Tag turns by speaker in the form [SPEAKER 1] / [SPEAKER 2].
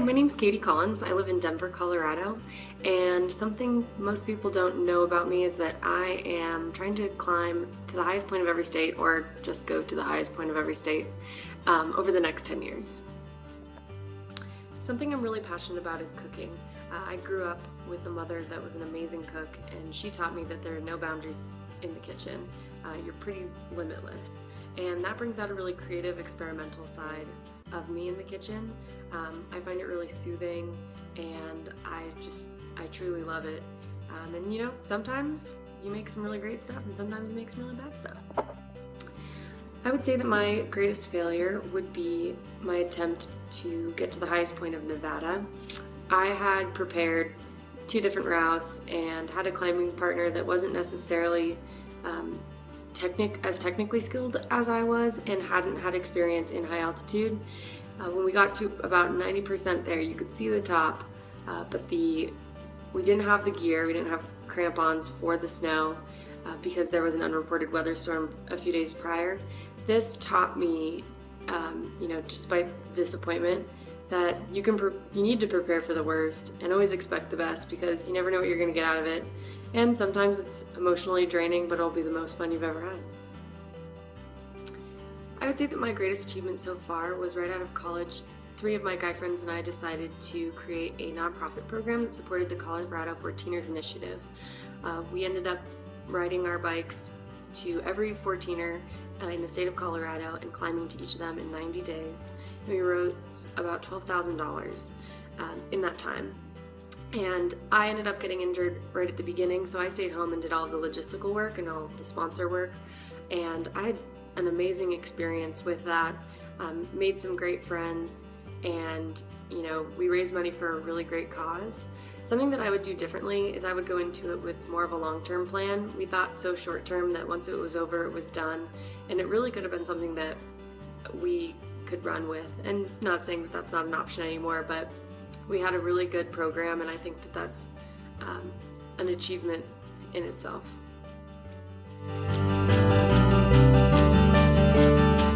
[SPEAKER 1] my name's Katie Collins. I live in Denver, Colorado, and something most people don't know about me is that I am trying to climb to the highest point of every state, or just go to the highest point of every state, over the next 10 years. Something I'm really passionate about is cooking. I grew up with a mother that was an amazing cook, and she taught me that there are no boundaries in the kitchen. You're pretty limitless. And that brings out a really creative, experimental side of me in the kitchen. I find it really soothing, and I truly love it. And you know, sometimes you make some really great stuff, and sometimes you make some really bad stuff. I would say that my greatest failure would be my attempt to get to the highest point of Nevada. I had prepared 2 different routes and had a climbing partner that wasn't necessarily as technically skilled as I was, and hadn't had experience in high altitude. When we got to about 90% there, you could see the top, but we didn't have the gear, we didn't have crampons for the snow because there was an unreported weather storm a few days prior. This taught me, you know, despite the disappointment, that you need to prepare for the worst and always expect the best, because you never know what you're going to get out of it. And sometimes it's emotionally draining, but it'll be the most fun you've ever had. I would say that my greatest achievement so far was right out of college. 3 of my guy friends and I decided to create a nonprofit program that supported the Colorado 14ers initiative. We ended up riding our bikes to every 14er in the state of Colorado and climbing to each of them in 90 days. And we rose about $12,000 in that time. And I ended up getting injured right at the beginning, so I stayed home and did all the logistical work and all the sponsor work. And I had an amazing experience with that, made some great friends, and you know, we raised money for a really great cause. Something that I would do differently is I would go into it with more of a long-term plan. We thought so short-term that once it was over, it was done, and it really could have been something that we could run with. And not saying that that's not an option anymore, but we had a really good program, and I think that that's an achievement in itself.